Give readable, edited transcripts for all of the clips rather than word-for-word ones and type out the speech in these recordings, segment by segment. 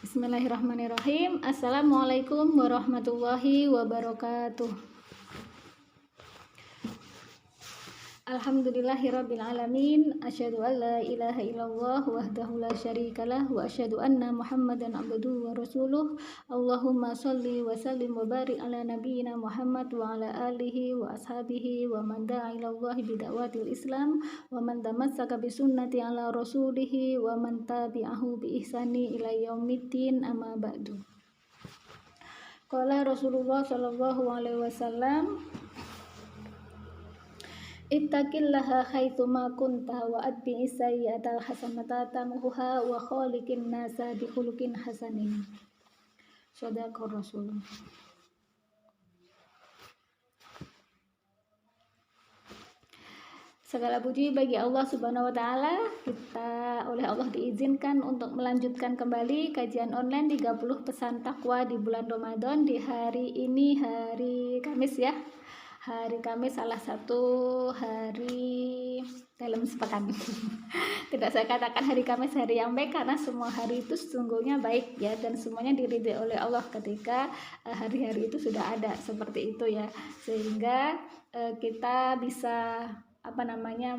Bismillahirrahmanirrahim. Assalamualaikum warahmatullahi wabarakatuh. Alhamdulillahirabbil alamin. Asyhadu an la ilaha illallah wahdahu la syarikalah wa asyhadu anna Muhammadan abduhu wa rasuluh. Allahumma shalli wa sallim wa barik ala nabiyyina Muhammad wa ala alihi wa ashabihi wa man da'a ila Allah bi da'watil Islam wa man tamassaka bi sunnati ala rasulih wa man tabi'ahu bi ihsani ila yaumiddin, amma ba'du. Qala Rasulullah sallallahu alaihi wasallam, ittaqillaha haitsuma kunta wa atbi'is sayyi'atal hasanata tamhuha wa khaliqin nasa bi khuluqin hasanin. Shadaqar Rasul. Segala puji bagi Allah Subhanahu wa taala. Kita oleh Allah diizinkan untuk melanjutkan kembali kajian online 30 pesan takwa di bulan Ramadan di hari ini, hari Kamis ya. Hari Kamis salah satu hari dalam sepekan. Tidak saya katakan hari Kamis hari yang baik karena semua hari itu sesungguhnya baik ya, dan semuanya diridhai oleh Allah ketika hari-hari itu sudah ada seperti itu ya, sehingga kita bisa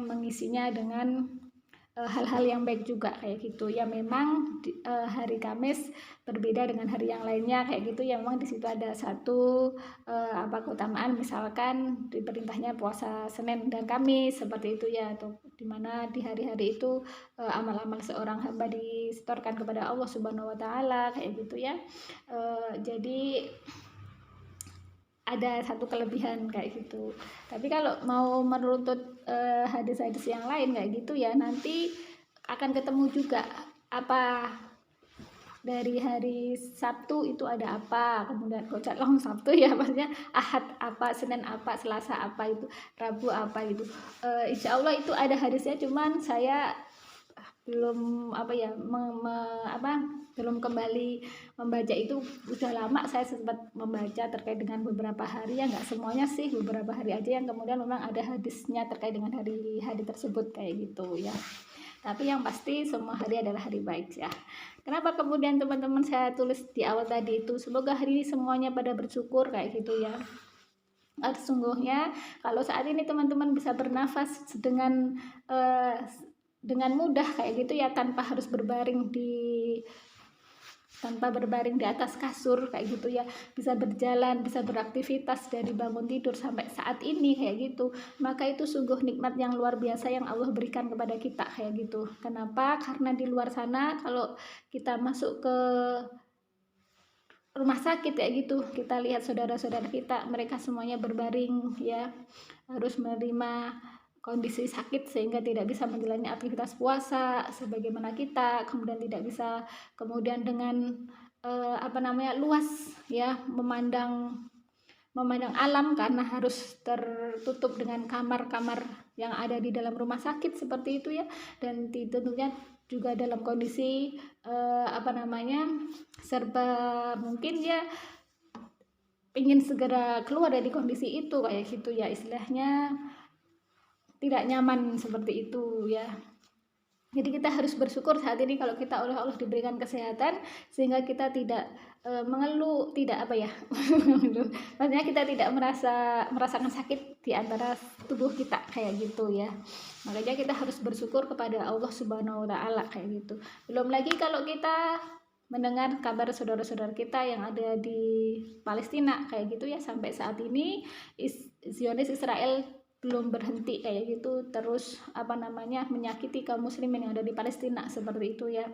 mengisinya dengan hal-hal yang baik juga kayak gitu ya. Memang hari Kamis berbeda dengan hari yang lainnya kayak gitu ya. Memang di situ ada satu keutamaan, misalkan diperintahnya puasa Senin dan Kamis seperti itu ya, atau dimana di hari-hari itu amal-amal seorang hamba disetorkan kepada Allah Subhanahu wa taala kayak gitu ya. Jadi ada satu kelebihan kayak gitu. Tapi kalau mau menuntut hadis-hadis yang lain kayak gitu ya, nanti akan ketemu juga apa dari hari Sabtu itu ada apa, kemudian long Sabtu ya, maksudnya Ahad apa, Senin apa, Selasa apa, itu Rabu apa gitu. Insya Allah itu ada hadisnya, cuman saya belum belum kembali membaca itu. Udah lama saya sempat membaca terkait dengan beberapa hari ya, nggak semuanya sih, beberapa hari aja yang kemudian memang ada hadisnya terkait dengan hari-hari tersebut kayak gitu ya. Tapi yang pasti semua hari adalah hari baik ya. Kenapa kemudian teman-teman saya tulis di awal tadi itu, semoga hari ini semuanya pada bersyukur kayak gitu ya. Sesungguhnya kalau saat ini teman-teman bisa bernafas dengan mudah kayak gitu ya, tanpa berbaring di atas kasur kayak gitu ya, bisa berjalan, bisa beraktivitas dari bangun tidur sampai saat ini kayak gitu, maka itu sungguh nikmat yang luar biasa yang Allah berikan kepada kita kayak gitu. Kenapa? Karena di luar sana kalau kita masuk ke rumah sakit kayak gitu, kita lihat saudara-saudara kita, mereka semuanya berbaring ya, harus menerima kondisi sakit sehingga tidak bisa menjalani aktivitas puasa sebagaimana kita, kemudian tidak bisa kemudian dengan luas ya memandang alam karena harus tertutup dengan kamar-kamar yang ada di dalam rumah sakit seperti itu ya. Dan tentunya juga dalam kondisi serba mungkin ya ingin segera keluar dari kondisi itu kayak gitu ya, istilahnya tidak nyaman seperti itu ya. Jadi kita harus bersyukur saat ini kalau kita oleh Allah diberikan kesehatan sehingga kita tidak mengeluh, tidak maksudnya kita tidak merasakan sakit di antara tubuh kita kayak gitu ya. Makanya kita harus bersyukur kepada Allah Subhanahu wa taala kayak gitu. Belum lagi kalau kita mendengar kabar saudara-saudara kita yang ada di Palestina kayak gitu ya, sampai saat ini Zionis Israel belum berhenti kayak gitu, terus menyakiti kaum muslimin yang ada di Palestina seperti itu ya.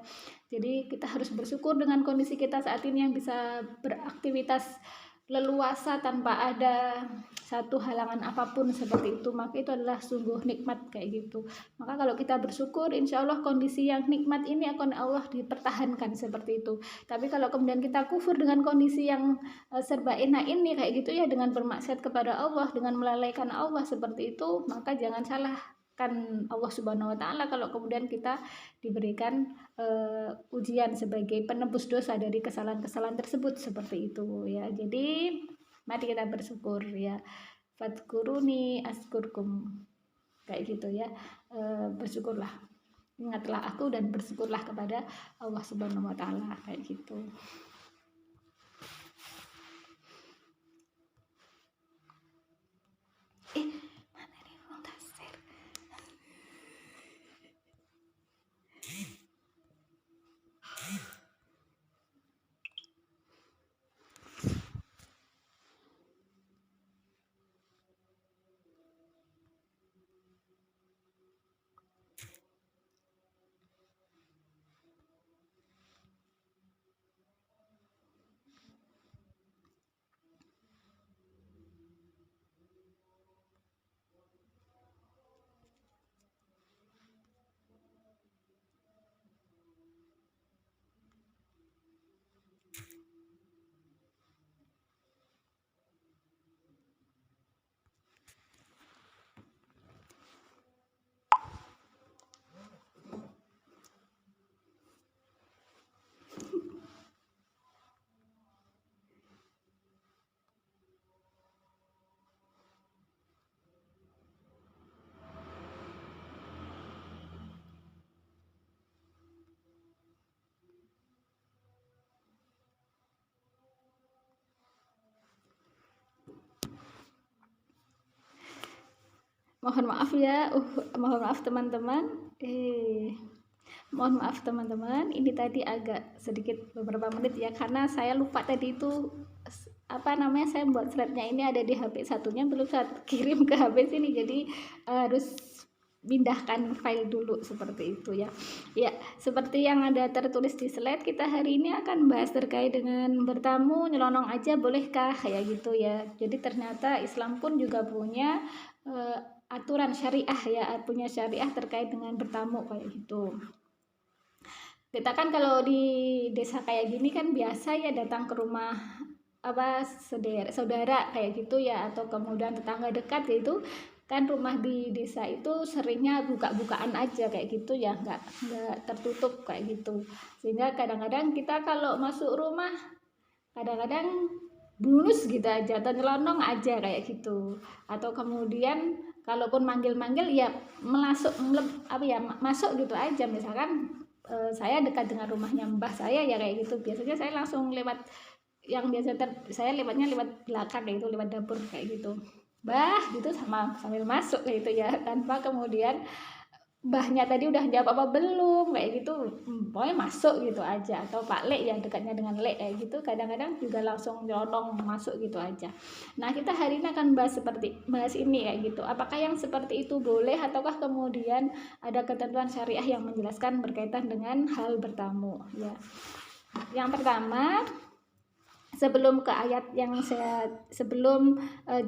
Jadi kita harus bersyukur dengan kondisi kita saat ini yang bisa beraktivitas leluasa tanpa ada satu halangan apapun seperti itu, maka itu adalah sungguh nikmat kayak gitu. Maka kalau kita bersyukur, insya Allah kondisi yang nikmat ini akan Allah dipertahankan seperti itu. Tapi kalau kemudian kita kufur dengan kondisi yang serba enak ini kayak gitu ya, dengan bermaksiat kepada Allah, dengan melalaikan Allah seperti itu, maka jangan salahkan Allah Subhanahu wa taala kalau kemudian kita diberikan ujian sebagai penebus dosa dari kesalahan-kesalahan tersebut seperti itu ya. Jadi mari kita bersyukur ya. Fadkuruni askurkum kayak gitu ya. Bersyukurlah ingatlah aku dan bersyukurlah kepada Allah Subhanahu wa taala, kayak gitu. Mana nih Bang Tasir? Mohon maaf ya, mohon maaf teman-teman. Mohon maaf teman-teman, ini tadi agak sedikit beberapa menit ya, karena saya lupa tadi itu saya buat slide-nya ini ada di HP satunya, belum saya kirim ke HP sini, jadi harus pindahkan file dulu seperti itu ya. Ya, seperti yang ada tertulis di slide, kita hari ini akan bahas terkait dengan bertamu nyelonong aja bolehkah, kayak gitu ya. Jadi ternyata Islam pun juga punya aturan syariah ya, punya syariah terkait dengan bertamu kayak gitu. Kita kan kalau di desa kayak gini kan biasa ya datang ke rumah saudara kayak gitu ya, atau kemudian tetangga dekat gitu kan. Rumah di desa itu seringnya buka-bukaan aja kayak gitu ya, nggak tertutup kayak gitu, sehingga kadang-kadang kita kalau masuk rumah kadang-kadang bulus gitu aja atau nyelonong aja kayak gitu, atau kemudian kalaupun manggil-manggil ya masuk gitu aja. Misalkan saya dekat dengan rumahnya mbah saya ya kayak gitu, biasanya saya langsung lewat, yang biasa saya lewatnya lewat belakang kayak gitu, lewat dapur kayak gitu, bah gitu, sambil masuk kayak gitu ya, tanpa kemudian mbahnya tadi udah jawab apa belum kayak gitu, pokoknya masuk gitu aja. Atau Pak Lek yang dekatnya dengan Lek kayak gitu, kadang-kadang juga langsung nyolong masuk gitu aja. Nah, kita hari ini akan bahas ini kayak gitu, apakah yang seperti itu boleh ataukah kemudian ada ketentuan syariah yang menjelaskan berkaitan dengan hal bertamu ya. Yang pertama, sebelum ke ayat yang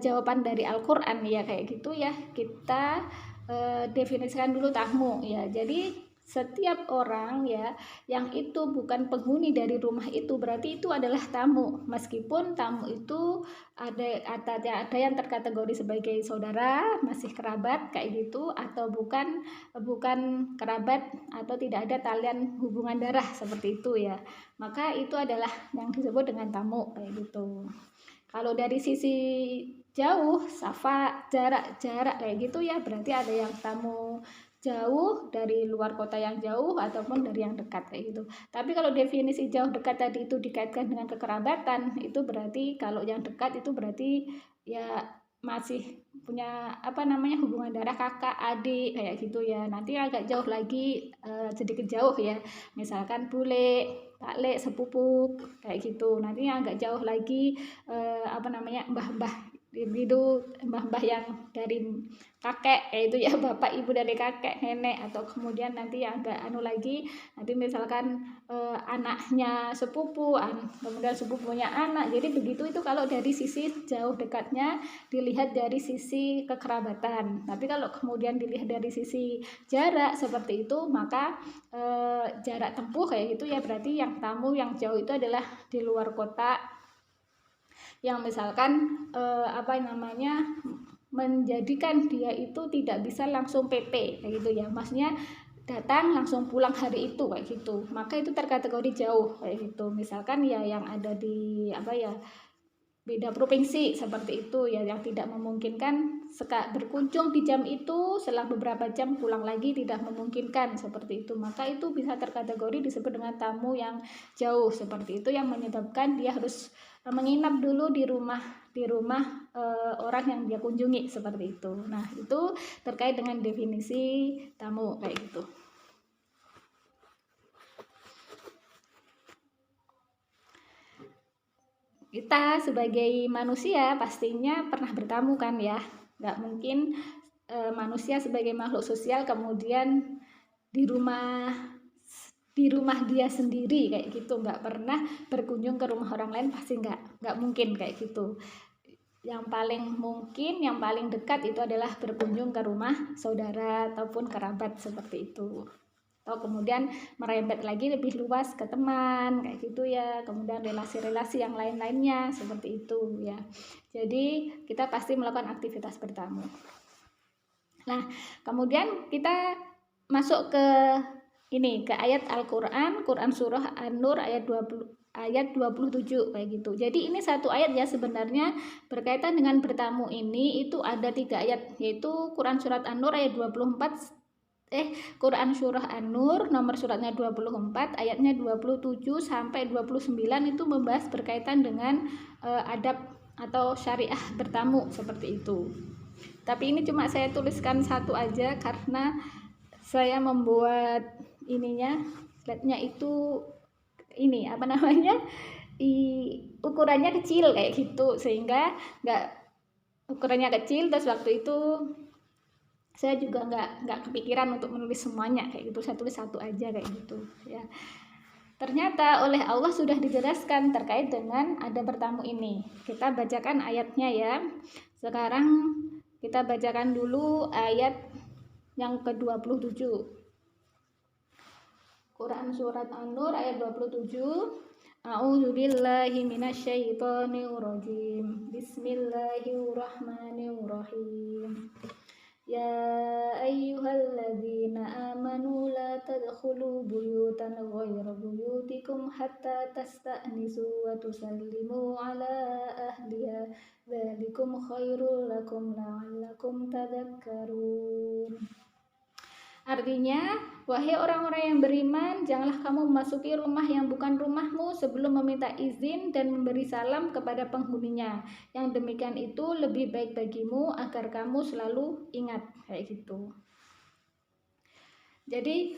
jawaban dari Al-Qur'an ya kayak gitu ya, kita definisikan dulu tamu ya. Jadi setiap orang ya yang itu bukan penghuni dari rumah itu berarti itu adalah tamu, meskipun tamu itu ada yang terkategori sebagai saudara, masih kerabat kayak gitu, atau bukan kerabat atau tidak ada talian hubungan darah seperti itu ya, maka itu adalah yang disebut dengan tamu kayak gitu. Kalau dari sisi jauh, jarak kayak gitu ya, berarti ada yang tamu jauh dari luar kota yang jauh ataupun dari yang dekat kayak gitu. Tapi kalau definisi jauh dekat tadi itu dikaitkan dengan kekerabatan, itu berarti kalau yang dekat itu berarti ya masih punya hubungan darah kakak adik kayak gitu ya. Nanti agak jauh lagi, sedikit jauh ya, misalkan bule, Pak Lek, sepupu kayak gitu. Nanti agak jauh lagi mbah-mbah itu, mbah-mbah yang dari kakek kayak itu ya, bapak ibu dari kakek nenek, atau kemudian nanti agak lagi, nanti misalkan anaknya sepupu, kemudian sepupunya anak. Jadi begitu itu kalau dari sisi jauh dekatnya dilihat dari sisi kekerabatan. Tapi kalau kemudian dilihat dari sisi jarak seperti itu, maka jarak tempuh kayak gitu ya, berarti yang tamu yang jauh itu adalah di luar kota, yang misalkan menjadikan dia itu tidak bisa langsung PP kayak gitu ya, maksudnya datang langsung pulang hari itu kayak gitu, maka itu terkategori jauh kayak gitu. Misalkan ya yang ada di beda provinsi seperti itu ya, yang tidak memungkinkan berkunjung di jam itu, setelah beberapa jam pulang lagi tidak memungkinkan seperti itu, maka itu bisa terkategori disebut dengan tamu yang jauh seperti itu, yang menyebabkan dia harus menginap dulu di rumah orang yang dia kunjungi seperti itu. Nah, itu terkait dengan definisi tamu kayak gitu. Kita sebagai manusia pastinya pernah bertamu kan ya, nggak mungkin manusia sebagai makhluk sosial kemudian di rumah dia sendiri kayak gitu, nggak pernah berkunjung ke rumah orang lain, pasti nggak mungkin kayak gitu. Yang paling mungkin, yang paling dekat itu adalah berkunjung ke rumah saudara ataupun kerabat seperti itu, atau kemudian merembet lagi lebih luas ke teman kayak gitu ya, kemudian relasi-relasi yang lain-lainnya seperti itu ya. Jadi kita pasti melakukan aktivitas bertamu. Nah, kemudian kita masuk ke ini, ke ayat Al-Qur'an, Quran surah An-Nur ayat 27 kayak gitu. Jadi ini satu ayat ya, sebenarnya berkaitan dengan bertamu ini itu ada 3 ayat, yaitu Quran surat An-Nur ayat 24, Quran surah An-Nur nomor suratnya 24, ayatnya 27 sampai 29 itu membahas berkaitan dengan adab atau syariah bertamu seperti itu. Tapi ini cuma saya tuliskan satu aja karena saya membuat ininya, slide-nya itu ini apa namanya? Ukurannya kecil kayak gitu, sehingga ukurannya kecil, terus waktu itu saya juga nggak kepikiran untuk menulis semuanya kayak gitu, saya tulis satu aja kayak gitu ya. Ternyata oleh Allah sudah dijelaskan terkait dengan ada bertamu ini. Kita bacakan ayatnya ya. Sekarang kita bacakan dulu ayat yang ke-27. Quran surat An-Nur ayat 27. A'udzubillahi minasyaitonirrajim. Bismillahirrahmanirrahim. Ya ayyuhalladzina amanu la tadkhulu buyutan ghayra buyutikum hatta tasta'nisu wa tusallimu ala ahliha dzalikum khairul lakum la'allakum tadhakkarun. Artinya, wahai orang-orang yang beriman, janganlah kamu memasuki rumah yang bukan rumahmu sebelum meminta izin dan memberi salam kepada penghuninya. Yang demikian itu lebih baik bagimu agar kamu selalu ingat kayak gitu. Jadi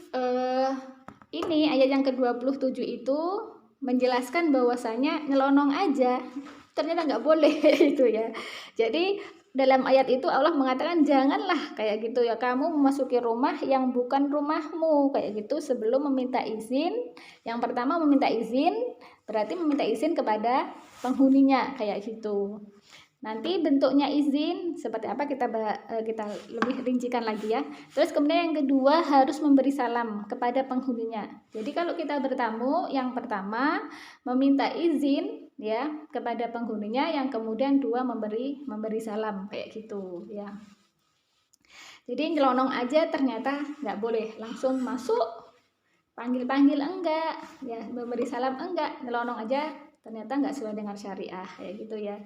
ini ayat yang ke-27 itu menjelaskan bahwasanya nyelonong aja ternyata nggak boleh itu ya. Jadi dalam ayat itu Allah mengatakan janganlah kayak gitu ya, kamu memasuki rumah yang bukan rumahmu kayak gitu sebelum meminta izin. Yang pertama meminta izin berarti meminta izin kepada penghuninya kayak gitu. Nanti bentuknya izin seperti apa kita lebih rincikan lagi ya. Terus kemudian yang kedua harus memberi salam kepada penghuninya. Jadi kalau kita bertamu, yang pertama meminta izin ya kepada penghuninya, yang kemudian dua memberi salam kayak gitu ya. Jadi nyelonong aja ternyata nggak boleh, langsung masuk panggil enggak ya, memberi salam enggak, nyelonong aja ternyata nggak sesuai dengan syariah kayak gitu ya.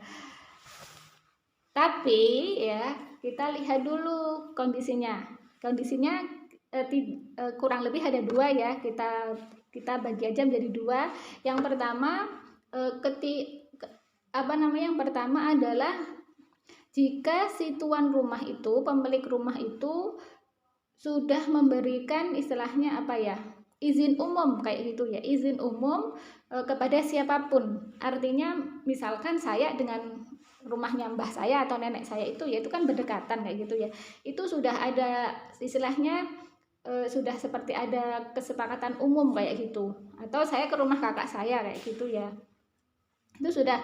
Tapi ya kita lihat dulu kondisinya kurang lebih ada dua ya, kita bagi aja menjadi dua. Yang pertama yang pertama adalah jika si tuan rumah itu, pemilik rumah itu sudah memberikan istilahnya izin umum kayak gitu ya, izin umum kepada siapapun. Artinya misalkan saya dengan rumahnya mbah saya atau nenek saya itu ya, itu kan berdekatan kayak gitu ya, itu sudah ada istilahnya sudah seperti ada kesepakatan umum kayak gitu. Atau saya ke rumah kakak saya kayak gitu ya, itu sudah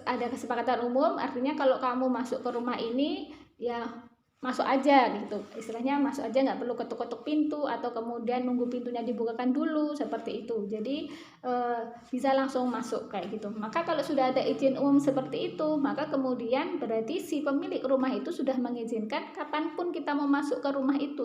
ada kesepakatan umum. Artinya kalau kamu masuk ke rumah ini ya masuk aja gitu, istilahnya masuk aja, nggak perlu ketuk-ketuk pintu atau kemudian nunggu pintunya dibukakan dulu seperti itu. Jadi bisa langsung masuk kayak gitu. Maka kalau sudah ada izin umum seperti itu, maka kemudian berarti si pemilik rumah itu sudah mengizinkan kapanpun kita mau masuk ke rumah itu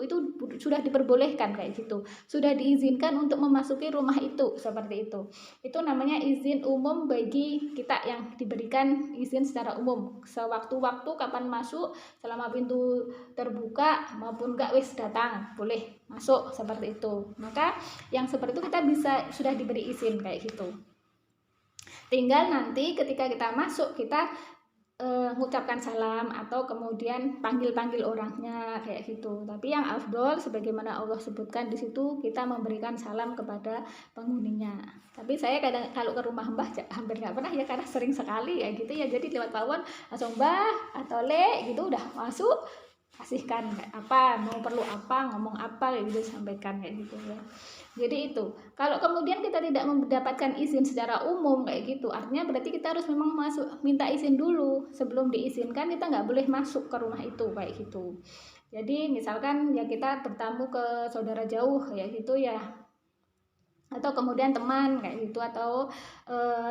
sudah diperbolehkan kayak gitu, sudah diizinkan untuk memasuki rumah itu seperti itu. Itu namanya izin umum bagi kita yang diberikan izin secara umum, sewaktu-waktu kapan masuk, selama pintu terbuka maupun enggak wis datang boleh masuk seperti itu. Maka yang seperti itu kita bisa sudah diberi izin kayak gitu. Tinggal nanti ketika kita masuk kita mengucapkan salam atau kemudian panggil-panggil orangnya kayak gitu. Tapi yang afdol sebagaimana Allah sebutkan di situ, kita memberikan salam kepada penghuninya. Tapi saya kadang kalau ke rumah Mbah hampir nggak pernah ya, karena sering sekali ya gitu ya. Jadi lewat pawon langsung Mbah atau Le gitu udah masuk, kasihkan kayak apa, mau perlu apa, ngomong apa kayak gitu, sampaikan kayak gitu ya. Jadi itu, kalau kemudian kita tidak mendapatkan izin secara umum kayak gitu, artinya berarti kita harus memang minta izin dulu. Sebelum diizinkan kita nggak boleh masuk ke rumah itu kayak gitu. Jadi misalkan ya kita bertamu ke saudara jauh kayak gitu ya, atau kemudian teman kayak gitu, atau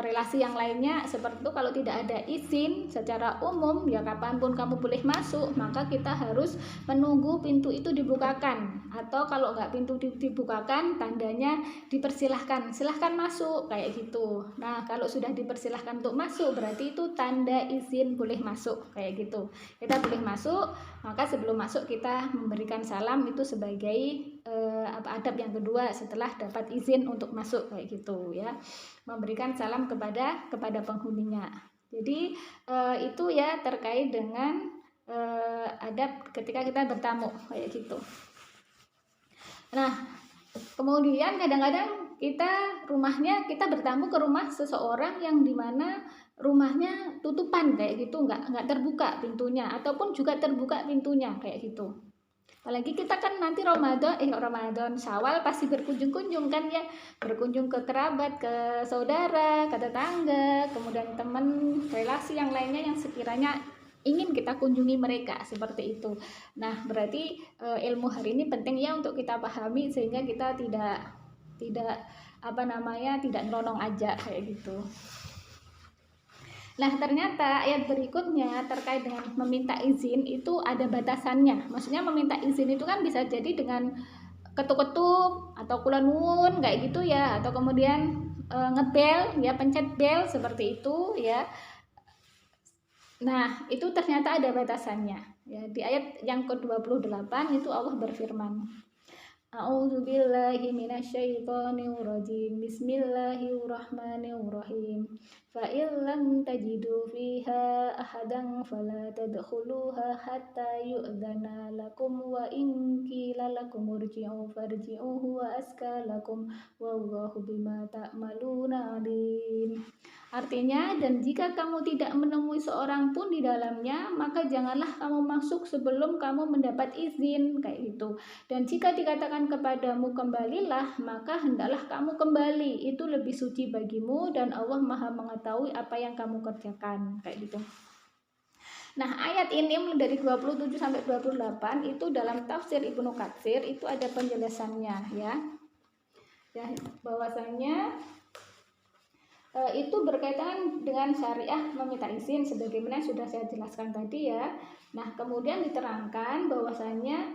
relasi yang lainnya seperti itu, kalau tidak ada izin secara umum ya kapanpun kamu boleh masuk, maka kita harus menunggu pintu itu dibukakan, atau kalau nggak pintu dibukakan tandanya dipersilahkan, silahkan masuk kayak gitu. Nah kalau sudah dipersilahkan untuk masuk berarti itu tanda izin boleh masuk kayak gitu, kita boleh masuk. Maka sebelum masuk kita memberikan salam, itu sebagai adab yang kedua setelah dapat izin untuk masuk kayak gitu ya, memberikan salam kepada penghuninya. Jadi itu ya terkait dengan adab ketika kita bertamu kayak gitu. Nah kemudian kadang-kadang kita bertamu ke rumah seseorang yang dimana rumahnya tutupan kayak gitu, nggak terbuka pintunya, ataupun juga terbuka pintunya kayak gitu. Apalagi kita kan nanti Ramadan Syawal pasti berkunjung-kunjung kan ya, berkunjung ke kerabat, ke saudara, ke tetangga, kemudian teman, relasi yang lainnya yang sekiranya ingin kita kunjungi mereka seperti itu. Nah berarti ilmu hari ini penting ya untuk kita pahami, sehingga kita tidak nyelonong aja kayak gitu. Nah ternyata ayat berikutnya terkait dengan meminta izin itu ada batasannya. Maksudnya meminta izin itu kan bisa jadi dengan ketuk-ketuk atau kula nuwun kayak gitu ya, atau kemudian ngebel ya, pencet bel seperti itu ya. Nah itu ternyata ada batasannya ya. Di ayat yang ke-28 itu Allah berfirman, A'udzubillahi minasyaitonirrajim. Bismillahirrahmanirrahim. Fa illam tajidu fiha ahadan fala tadkhuluha hatta yu'dzana lakum wa in qila lakum irji'u farji'u huwa azka lakum wallahu bima ta'maluna alim. Artinya, dan jika kamu tidak menemui seorang pun di dalamnya, maka janganlah kamu masuk sebelum kamu mendapat izin kayak gitu. Dan jika dikatakan kepadamu kembalilah, maka hendaklah kamu kembali, itu lebih suci bagimu dan Allah Maha mengetahui apa yang kamu kerjakan kayak gitu. Nah ayat ini mulai dari 27 sampai 28 itu dalam tafsir Ibnu Katsir itu ada penjelasannya ya. Ya bahwasanya itu berkaitan dengan syariah meminta izin sebagaimana sudah saya jelaskan tadi ya. Nah kemudian diterangkan bahwasanya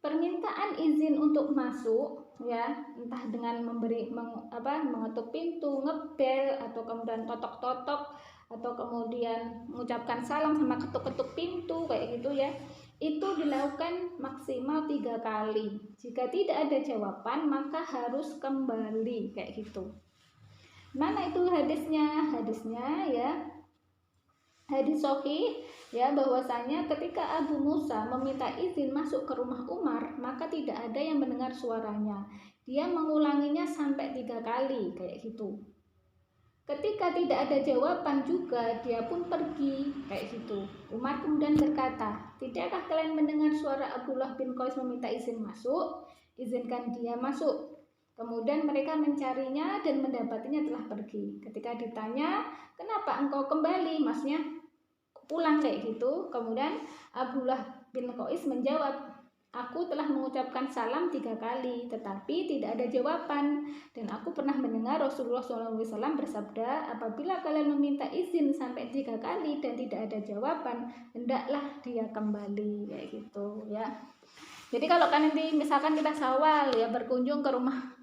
permintaan izin untuk masuk ya, entah dengan mengetuk pintu, ngebel, atau kemudian totok-totok, atau kemudian mengucapkan salam sama ketuk-ketuk pintu kayak gitu ya, itu dilakukan maksimal 3 kali. Jika tidak ada jawaban maka harus kembali kayak gitu. Mana itu hadisnya? Hadisnya ya hadis sahih ya, bahwasanya ketika Abu Musa meminta izin masuk ke rumah Umar, maka tidak ada yang mendengar suaranya. Dia mengulanginya sampai 3 kali kayak gitu. Ketika tidak ada jawaban juga, dia pun pergi kayak gitu. Umar kemudian berkata, tidakkah kalian mendengar suara Abdullah bin Qais meminta izin masuk? Izinkan dia masuk. Kemudian mereka mencarinya dan mendapatinya telah pergi. Ketika ditanya, kenapa engkau kembali? Maksudnya pulang kayak gitu. Kemudian Abdullah bin Qais menjawab, aku telah mengucapkan salam 3 kali, tetapi tidak ada jawaban. Dan aku pernah mendengar Rasulullah SAW bersabda, apabila kalian meminta izin sampai 3 kali dan tidak ada jawaban, hendaklah dia kembali, kayak gitu ya. Jadi kalau kan nanti misalkan kita sawal ya, berkunjung ke rumah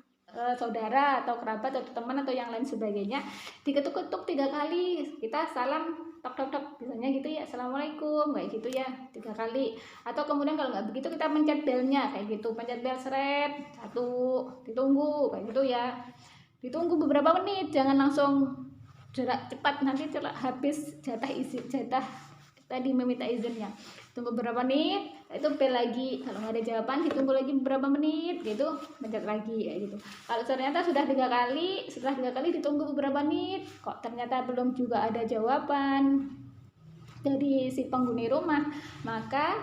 saudara atau kerabat atau teman atau yang lain sebagainya, diketuk-ketuk 3 kali, kita salam tok tok tok, biasanya gitu ya, assalamualaikum, kayak gitu ya, 3 kali. Atau kemudian kalau nggak begitu kita pencet belnya, kayak gitu, pencet bel seret, 1, ditunggu, kayak gitu ya, ditunggu beberapa menit, jangan langsung jarak cepat, nanti habis jatah tadi meminta izinnya. Tunggu beberapa menit, itu bel lagi, kalau nggak ada jawaban ditunggu lagi beberapa menit gitu, pencet lagi kayak gitu. Kalau ternyata sudah 3 kali, setelah 3 kali ditunggu beberapa menit, kok ternyata belum juga ada jawaban dari si penghuni rumah, maka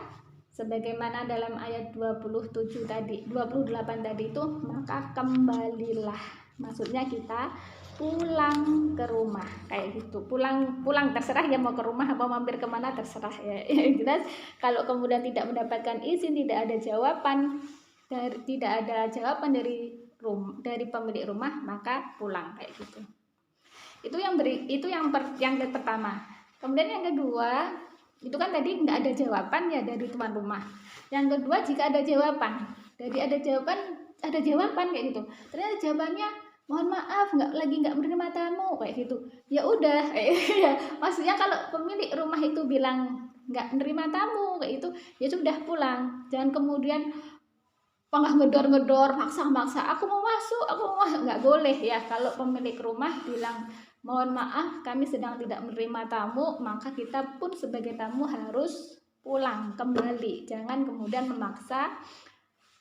sebagaimana dalam ayat 27 tadi, 28 tadi itu, maka kembalilah, maksudnya kita pulang ke rumah, kayak gitu. Pulang terserah ya, mau ke rumah apa mampir kemana terserah ya. Yang jelas kalau kemudian tidak mendapatkan izin, tidak ada jawaban dari pemilik rumah, maka pulang, kayak gitu. Itu yang pertama. Kemudian yang kedua, itu kan tadi nggak ada jawaban ya dari tuan rumah. Yang kedua, jika ada jawaban, ada jawaban kayak gitu. Ternyata jawabannya, mohon maaf, nggak menerima tamu, kayak gitu. Ya udah, ya. Maksudnya kalau pemilik rumah itu bilang nggak menerima tamu kayak itu, ya sudah pulang. Jangan kemudian ngedor-ngedor, maksa-maksa, aku mau masuk, nggak boleh ya. Kalau pemilik rumah bilang, mohon maaf, kami sedang tidak menerima tamu, maka kita pun sebagai tamu harus pulang kembali. Jangan kemudian memaksa,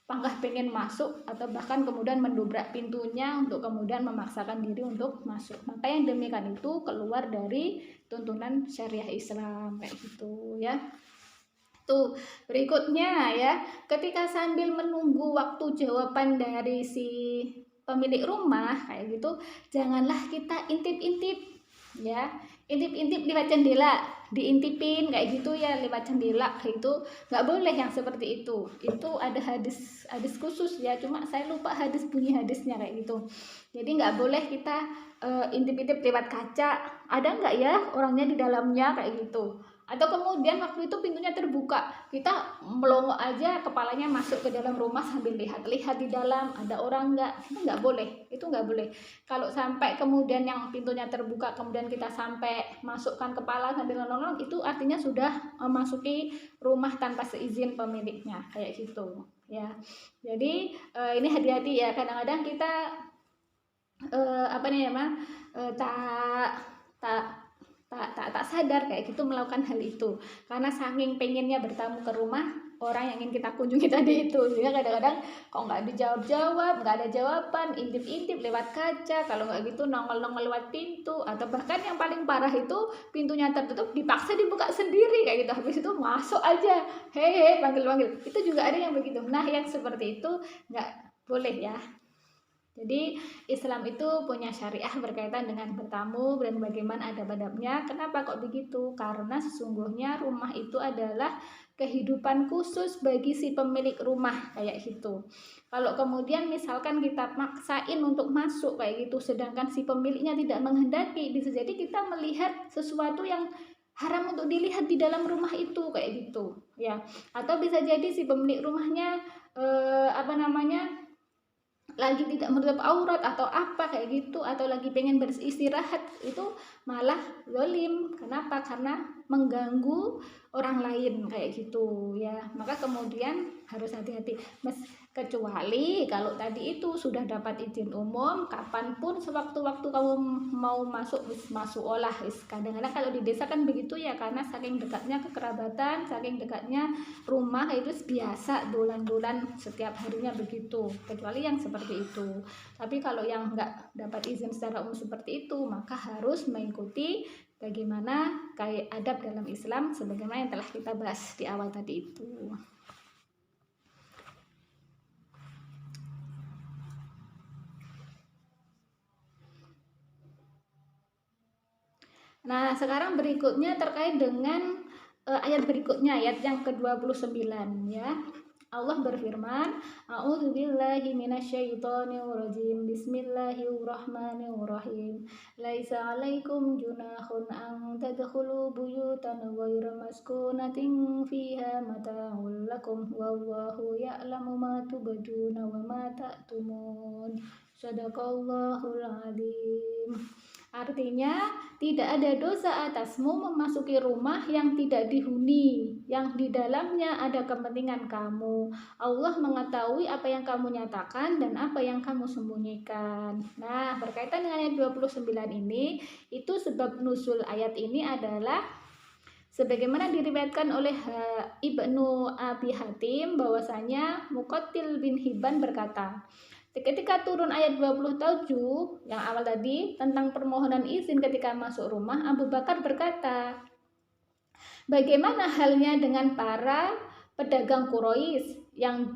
panggah pengen masuk, atau bahkan kemudian mendobrak pintunya untuk kemudian memaksakan diri untuk masuk. Maka yang demikian itu keluar dari tuntunan syariah Islam, kayak gitu ya. Tuh, berikutnya ya, ketika sambil menunggu waktu jawaban dari si pemilik rumah kayak gitu, janganlah kita intip-intip ya, intip-intip lewat jendela, diintipin kayak gitu ya, lewat jendela kayak itu nggak boleh yang seperti itu. Itu ada hadis khusus ya, cuma saya lupa bunyi hadisnya kayak gitu. Jadi nggak boleh kita intip-intip lewat kaca, ada nggak ya orangnya di dalamnya, kayak gitu. Atau kemudian waktu itu pintunya terbuka, kita melongo aja kepalanya masuk ke dalam rumah sambil lihat-lihat di dalam ada orang nggak, itu nggak boleh. Kalau sampai kemudian yang pintunya terbuka kemudian kita sampai masukkan kepala sambil nolong, itu artinya sudah memasuki rumah tanpa seizin pemiliknya, kayak gitu ya. Jadi ini hati-hati ya, kadang-kadang kita tak sadar kayak gitu melakukan hal itu, karena saking pengennya bertamu ke rumah orang yang ingin kita kunjungi tadi itu, sehingga kadang-kadang kok nggak dijawab, nggak ada jawaban, intip-intip lewat kaca, kalau nggak gitu nongol-nongol lewat pintu, atau bahkan yang paling parah itu pintunya tertutup dipaksa dibuka sendiri kayak gitu, habis itu masuk aja, hehe, panggil-panggil, itu juga ada yang begitu. Nah yang seperti itu nggak boleh ya. Jadi Islam itu punya syariah berkaitan dengan bertamu dan bagaimana adab-adabnya. Kenapa kok begitu? Karena sesungguhnya rumah itu adalah kehidupan khusus bagi si pemilik rumah, kayak gitu. Kalau kemudian misalkan kita maksain untuk masuk kayak gitu, sedangkan si pemiliknya tidak menghendaki, bisa jadi kita melihat sesuatu yang haram untuk dilihat di dalam rumah itu, kayak gitu ya. Atau bisa jadi si pemilik rumahnya lagi tidak menutup aurat atau apa kayak gitu, atau lagi pengen beristirahat, itu malah zalim. Kenapa? Karena mengganggu orang lain kayak gitu ya. Maka kemudian harus hati-hati, kecuali kalau tadi itu sudah dapat izin umum, kapanpun sewaktu-waktu kamu mau masuk olah. Kadang-kadang kalau di desa kan begitu ya, karena saking dekatnya kekerabatan, saking dekatnya rumah, itu biasa bulan-bulan setiap harinya begitu, kecuali yang seperti itu. Tapi kalau yang nggak dapat izin secara umum seperti itu, maka harus mengikuti bagaimana kayak adab dalam Islam sebagaimana yang telah kita bahas di awal tadi itu. Nah, sekarang berikutnya terkait dengan ayat berikutnya, ayat yang ke-29 ya. Allah berfirman, A'udzubillahi minasyaitonirrajim. Bismillahirrahmanirrahim. Laisa 'alaikum junahun an tadkhulu buyutan ghairu maskunatin fiha mata'ul lakum wallahu ya'lamu ma tubduna wa ma taktumun. Shadaqallahul 'adzim. Artinya, tidak ada dosa atasmu memasuki rumah yang tidak dihuni, yang di dalamnya ada kepentingan kamu. Allah mengetahui apa yang kamu nyatakan dan apa yang kamu sembunyikan. Nah, berkaitan dengan ayat 29 ini, itu sebab nuzul ayat ini adalah sebagaimana diriwayatkan oleh Ibnu Abi Hatim bahwasanya Muqatil bin Hibban berkata, ketika turun ayat 27 yang awal tadi tentang permohonan izin ketika masuk rumah, Abu Bakar berkata, bagaimana halnya dengan para pedagang Quraisy yang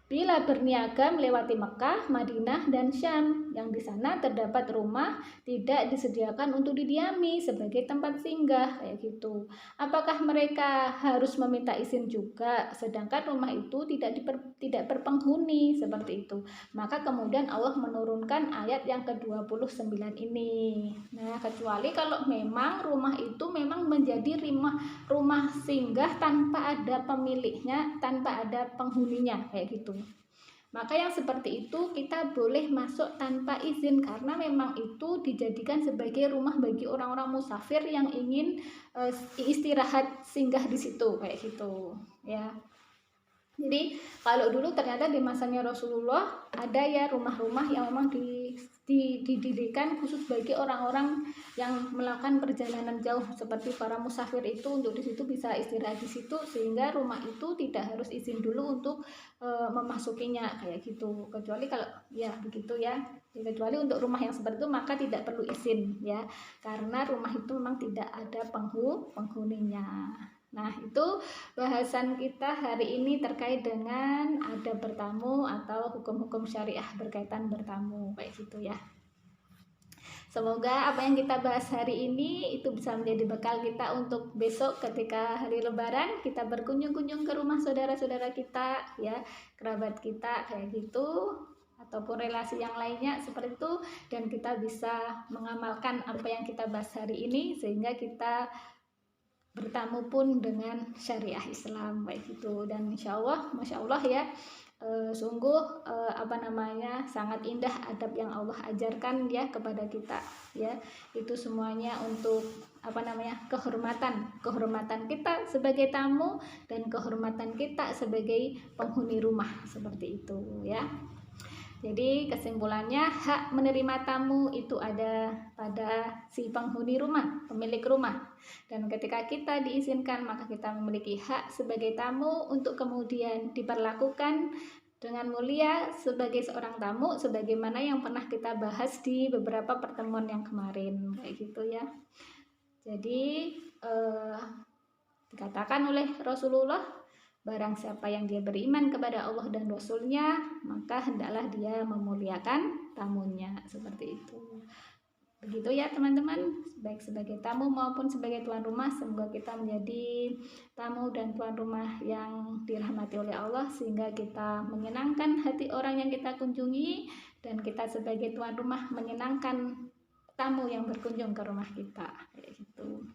bila berniaga melewati Mekah, Madinah, dan Syam, yang di sana terdapat rumah tidak disediakan untuk didiami sebagai tempat singgah, kayak gitu. Apakah mereka harus meminta izin juga, sedangkan rumah itu tidak berpenghuni, seperti itu. Maka kemudian Allah menurunkan ayat yang ke-29 ini. Nah, kecuali kalau memang rumah itu memang menjadi rumah singgah tanpa ada pemiliknya, tanpa ada penghuninya, kayak gitu. Maka yang seperti itu kita boleh masuk tanpa izin karena memang itu dijadikan sebagai rumah bagi orang-orang musafir yang ingin istirahat singgah di situ, kayak gitu ya. Jadi kalau dulu ternyata di masanya Rasulullah ada ya rumah-rumah yang memang didirikan khusus bagi orang-orang yang melakukan perjalanan jauh seperti para musafir itu, untuk di situ bisa istirahat di situ, sehingga rumah itu tidak harus izin dulu untuk memasukinya, kayak gitu. Kecuali kalau ya begitu ya. Kecuali untuk rumah yang seperti itu maka tidak perlu izin ya, karena rumah itu memang tidak ada penghuninya. Nah, itu bahasan kita hari ini terkait dengan adab bertamu atau hukum-hukum syariah berkaitan bertamu, kayak gitu ya. Semoga apa yang kita bahas hari ini itu bisa menjadi bekal kita untuk besok ketika hari Lebaran kita berkunjung-kunjung ke rumah saudara-saudara kita ya, kerabat kita, kayak gitu, ataupun relasi yang lainnya seperti itu, dan kita bisa mengamalkan apa yang kita bahas hari ini sehingga kita bertamu pun dengan syariah Islam, baik gitu. Dan insya Allah, masya Allah ya, sungguh sangat indah adab yang Allah ajarkan ya kepada kita ya. Itu semuanya untuk kehormatan kita sebagai tamu dan kehormatan kita sebagai penghuni rumah, seperti itu ya. Jadi kesimpulannya, hak menerima tamu itu ada pada si penghuni rumah, pemilik rumah. Dan ketika kita diizinkan, maka kita memiliki hak sebagai tamu untuk kemudian diperlakukan dengan mulia sebagai seorang tamu, sebagaimana yang pernah kita bahas di beberapa pertemuan yang kemarin, kayak gitu ya. Jadi dikatakan oleh Rasulullah, barang siapa yang dia beriman kepada Allah dan Rasulnya, maka hendaklah dia memuliakan tamunya, seperti itu. Begitu ya teman-teman, baik sebagai tamu maupun sebagai tuan rumah, semoga kita menjadi tamu dan tuan rumah yang dirahmati oleh Allah, sehingga kita menyenangkan hati orang yang kita kunjungi, dan kita sebagai tuan rumah menyenangkan tamu yang berkunjung ke rumah kita, kayak gitu.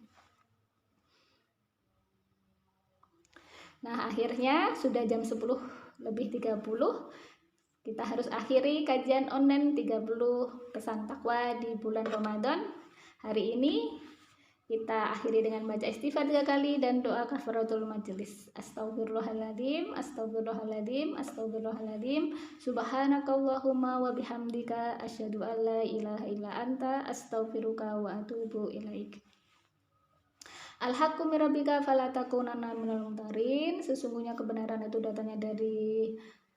Nah, akhirnya sudah jam 10:30, kita harus akhiri kajian online 30 pesan takwa di bulan Ramadan. Hari ini kita akhiri dengan baca istighfar 3 kali dan doa kafaratul majelis. Astagfirullahaladzim, astagfirullahaladzim, astagfirullahaladzim. Subhanakallahumma wa bihamdika asyhadu an la ilaha illa anta astaghfiruka wa atubu ilaik. Al-haqqu min rabbika fala takunanna minal mumtarin. Sesungguhnya kebenaran itu datangnya dari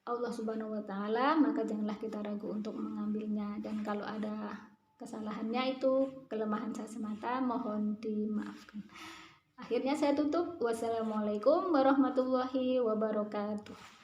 Allah Subhanahu wa taala, maka janganlah kita ragu untuk mengambilnya, dan kalau ada kesalahannya itu kelemahan saya semata, mohon dimaafkan. Akhirnya saya tutup. Wassalamualaikum warahmatullahi wabarakatuh.